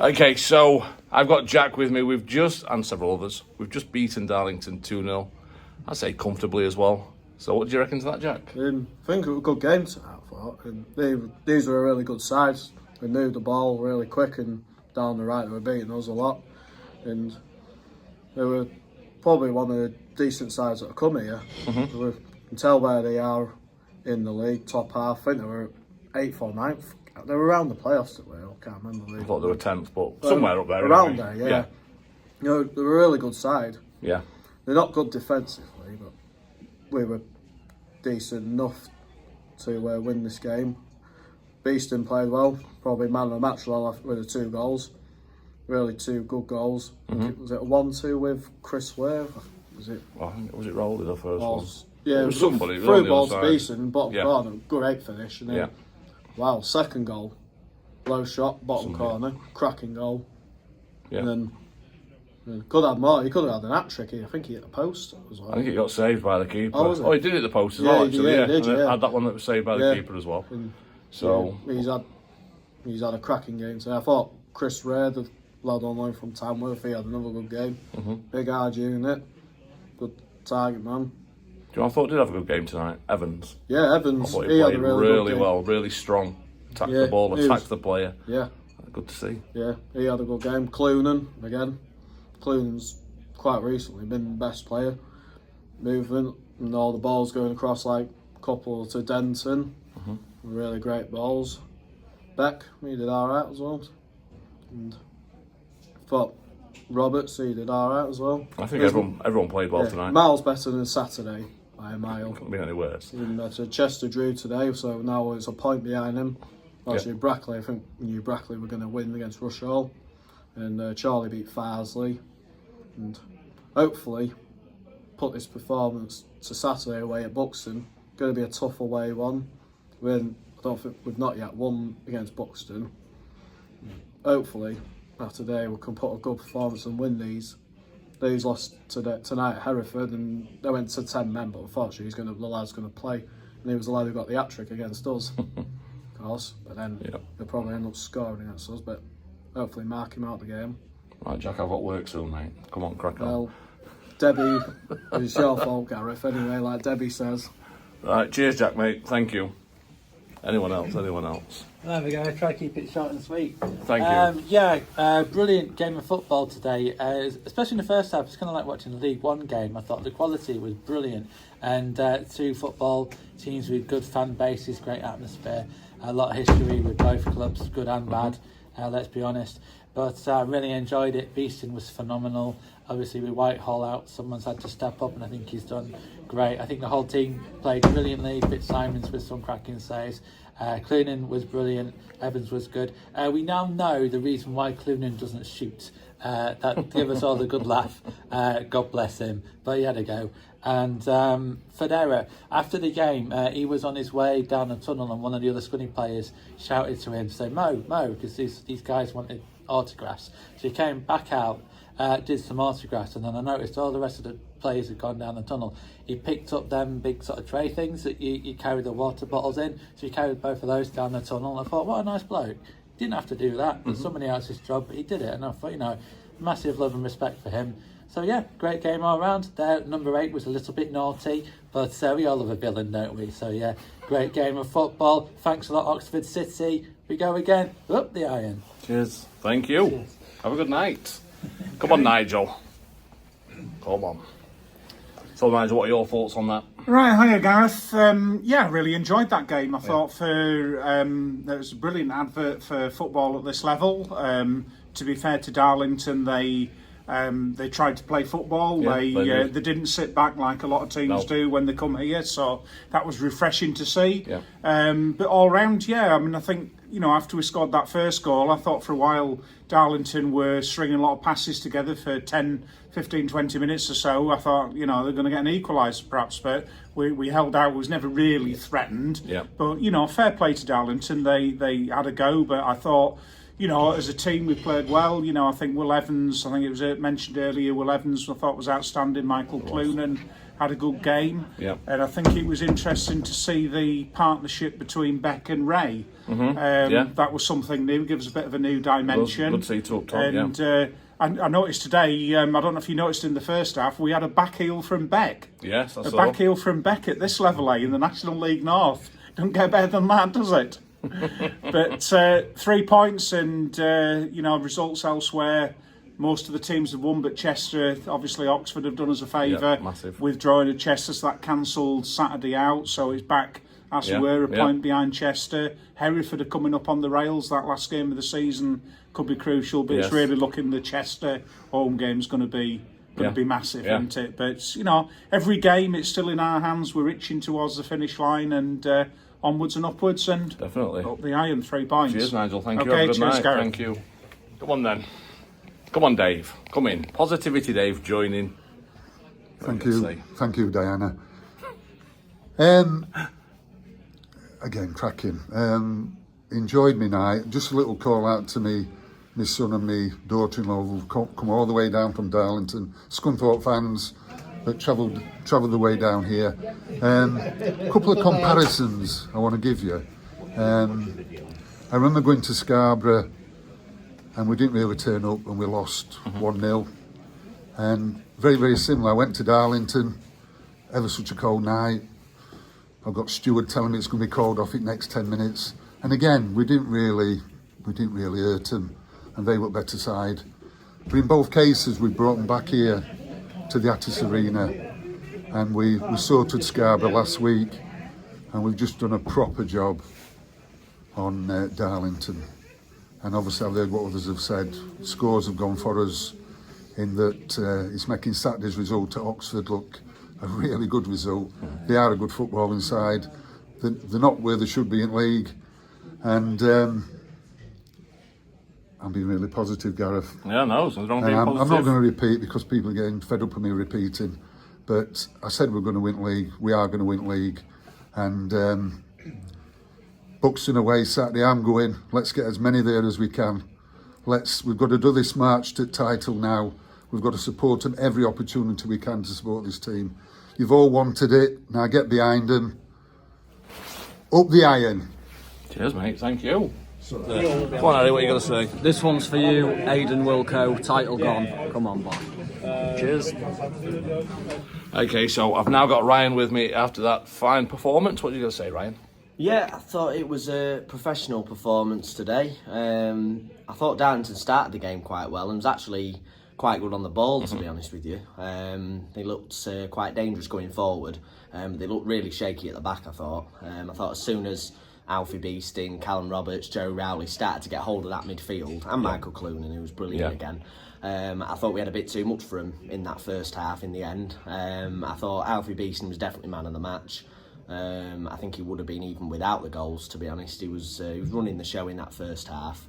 Okay, so I've got Jack with me. And several others, we've just beaten Darlington 2-0. I'd say comfortably as well. So what do you reckon to that, Jack? I think it was a good game tonight, I thought. And these were a really good side. They knew the ball really quick and down the right they were beating us a lot. And they were probably one of the decent sides that have come here. Mm-hmm. You can tell where they are in the league, top half. I think they were 8th or 9th. They were around the playoffs, I can't remember. I thought they were 10th, but somewhere up there. Around anyway. there, yeah. You know, they were a really good side. Yeah. They're not good defensively, but we were decent enough to win this game. Beeston played well, probably man of the match with the 2 goals. Really 2 good goals. Mm-hmm. Was it a 1-2 with Chris Wave? Was it? Well, I think was it Rowley the first one? Yeah, it was somebody. Through balls to Beeston, bottom corner, great finish. And then, yeah. Wow, second goal, low shot, bottom corner, cracking goal. Yeah. And then could have more. He could have had an hat-trick here. I think he hit the post as well. I think it got saved by the keeper. Oh, he did hit the post as well, actually. Yeah, he did, I had that one that was saved by the keeper as well. And, so he's had a cracking game today. I thought Chris Ray, the lad on loan from Tamworth, he had another good game. Mm-hmm. Big hard unit, good target man. I thought did have a good game tonight. Evans. Yeah, Evans. I thought he played had a really good well, really strong. Attacked the ball, attacked the player. Yeah. Good to see. Yeah, he had a good game. Clunan, again. Clunan's quite recently been the best player. Movement and all the balls going across, like a couple to Denton. Mm-hmm. Really great balls. Beck, he did alright as well. And I thought Roberts, he did alright as well. I think everyone played well tonight. Miles better than Saturday by a mile. Couldn't be any worse. Even better. Chester drew today, so now it's a point behind him. Actually, Brackley, I think New Brackley were going to win against Rush Hall. And Charlie beat Farsley. And hopefully put this performance to Saturday away at Buxton. Going to be a tough away one. I don't think we've not yet won against Buxton. Hopefully, after today we can put a good performance and win these. These lost tonight at Hereford and they went to 10 men, but unfortunately the lad's going to play. And he was the lad who got the hat-trick against us. Of course, but then they'll probably end up scoring against us, but hopefully mark him out the game. Right, Jack, I've got work soon, mate. Come on, crack on. Well, Debbie, it's your fault, Gareth, anyway, like Debbie says. Right, cheers, Jack, mate. Thank you. Anyone else? There we go. Try to keep it short and sweet. Thank you. Brilliant game of football today, especially in the first half. It's kind of like watching a League One game. I thought the quality was brilliant, and 2 football teams with good fan bases, great atmosphere, a lot of history with both clubs, good and bad. Let's be honest. But I really enjoyed it. Beeston was phenomenal. Obviously, with Whitehall out, someone's had to step up, and I think he's done great. I think the whole team played brilliantly. Fitzsimons with some cracking saves. Clunan was brilliant. Evans was good. We now know the reason why Clunan doesn't shoot. That gave us all the good laugh. God bless him. But he had a go. And Federa, after the game, he was on his way down the tunnel, and one of the other Scunny players shouted to him, say, Mo, because these guys wanted autographs. So he came back out, did some autographs, and then I noticed all the rest of the players had gone down the tunnel. He picked up them big sort of tray things that you carry the water bottles in, so he carried both of those down the tunnel. I thought, what a nice bloke. Didn't have to do that. It's somebody else's job, but he did it, and I thought, massive love and respect for him. So yeah, great game all round. There, number 8 was a little bit naughty, but we all love a villain, don't we? So yeah, great game of football. Thanks a lot, Oxford City. We go again. Up the iron. Cheers. Thank you. Cheers. Have a good night. Come on, Nigel. Come on. So, Nigel, what are your thoughts on that? Right, hiya, Gareth. Really enjoyed that game. I thought there was a brilliant advert for football at this level. To be fair to Darlington, they tried to play football. Yeah, they didn't sit back like a lot of teams do when they come here. So that was refreshing to see. Yeah. But all round, I think after we scored that first goal, I thought for a while Darlington were stringing a lot of passes together for 10, 15, 20 minutes or so. I thought they're going to get an equaliser perhaps, but we held out. It was never really threatened. Yeah. But fair play to Darlington. They had a go, but I thought, as a team, we played well. I think Will Evans, I think it was mentioned earlier, Will Evans I thought was outstanding. Michael Clunan had a good game. Yeah. And I think it was interesting to see the partnership between Beck and Ray. That was something new, gives a bit of a new dimension. Good to see two up top, and I noticed today, I don't know if you noticed in the first half, we had a back heel from Beck. Yes, I saw. A back heel from Beck at this level, in the National League North. Don't get better than that, does it? But 3 points and, results elsewhere. Most of the teams have won, but Chester, obviously Oxford have done us a favour. Massive. Withdrawing at Chester, so that cancelled Saturday out, so it's back as we were, a point behind Chester. Hereford are coming up on the rails. That last game of the season could be crucial, but it's really looking the Chester home game's going to be massive, isn't it? But, every game, it's still in our hands. We're itching towards the finish line and onwards and upwards, and definitely up the iron, 3 points. Cheers, Nigel. Thank you. Okay, Have a good night. Gareth. Thank you. Come on then. Come on, Dave. Come in. Positivity, Dave. Join in. Thank you, Diana. Again, cracking. Enjoyed me night. Just a little call out to me, my son and me daughter-in-law who've come all the way down from Darlington. Scunthorpe fans that travelled the way down here. A couple of comparisons I want to give you. I remember going to Scarborough and we didn't really turn up and we lost 1-0. And very, very similar. I went to Darlington, ever such a cold night. I've got Stuart telling me it's going to be called off in next 10 minutes. And again, we didn't really hurt them, and they were better side. But in both cases, we brought them back here to the Attis Arena, and we sorted Scarborough last week, and we've just done a proper job on Darlington. And obviously, I've heard what others have said. Scores have gone for us in that it's making Saturday's result at Oxford look a really good result. They are a good footballing side. They're not where they should be in league. And I'm being really positive, Gareth. Yeah, no, there's nothing wrong being positive. I'm not going to repeat because people are getting fed up of me repeating. But I said we're going to win league. We are going to win league. And Buxton away Saturday, I'm going. Let's get as many there as we can. We've got to do this march to title now. We've got to support them every opportunity we can to support this team. You've all wanted it. Now get behind them. Up the iron. Cheers, mate. Thank you. Come on, Harry, what are you going to say? This one's for you, Aidan Wilco. Title gone. Come on, boy. Cheers. Okay, so I've now got Ryan with me after that fine performance. What are you going to say, Ryan? Yeah, I thought it was a professional performance today. I thought Darlington started the game quite well and was actually quite good on the ball, to be honest with you. They looked quite dangerous going forward. They looked really shaky at the back, I thought. I thought as soon as Alfie Beesting, Callum Roberts, Joe Rowley started to get hold of that midfield, and Michael Clunan, who was brilliant again, I thought we had a bit too much for him in that first half in the end. I thought Alfie Beesting was definitely man of the match. I think he would have been even without the goals, to be honest. He was running the show in that first half.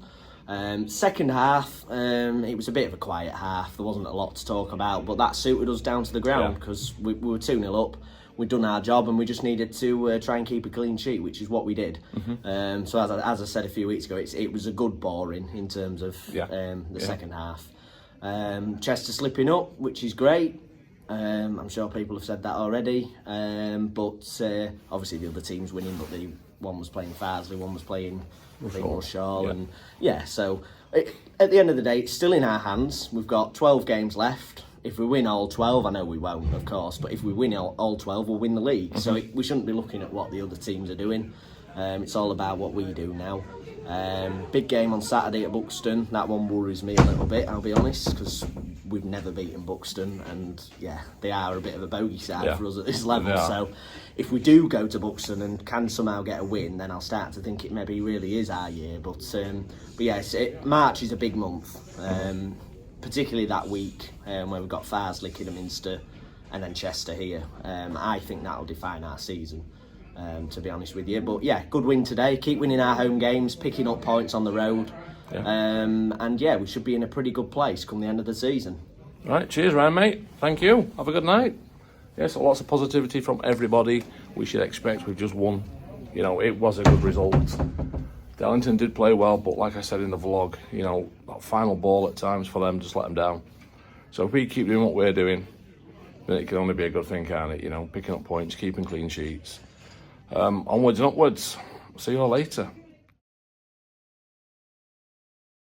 Second half, it was a bit of a quiet half. There wasn't a lot to talk about, but that suited us down to the ground because we were 2-0 up. We'd done our job and we just needed to try and keep a clean sheet, which is what we did. So as I said a few weeks ago, it was a good boring in terms of the second half. Chester slipping up, which is great. I'm sure people have said that already, but obviously the other team's winning, but one was playing Farsley, one was playing Rushall, and so at the end of the day, it's still in our hands. We've got 12 games left. If we win all 12, I know we won't, of course, but if we win all 12, we'll win the league. So we shouldn't be looking at what the other teams are doing. It's all about what we do now. Big game on Saturday at Buxton. That one worries me a little bit, I'll be honest, because we've never beaten Buxton, and they are a bit of a bogey side for us at this level. So if we do go to Buxton and can somehow get a win, then I'll start to think it maybe really is our year. But yes, March is a big month, particularly that week where we've got Farsley, Kidderminster, and then Chester here. I think that'll define our season. To be honest with you, but good win today. Keep winning our home games, picking up points on the road, and we should be in a pretty good place come the end of the season. Right, cheers, Ryan, mate. Thank you. Have a good night. Yes, lots of positivity from everybody. We should expect we've just won. It was a good result. Darlington did play well, but like I said in the vlog, that final ball at times for them just let them down. So if we keep doing what we're doing, then it can only be a good thing, can't it? You know, picking up points, keeping clean sheets. Onwards and upwards. See you all later.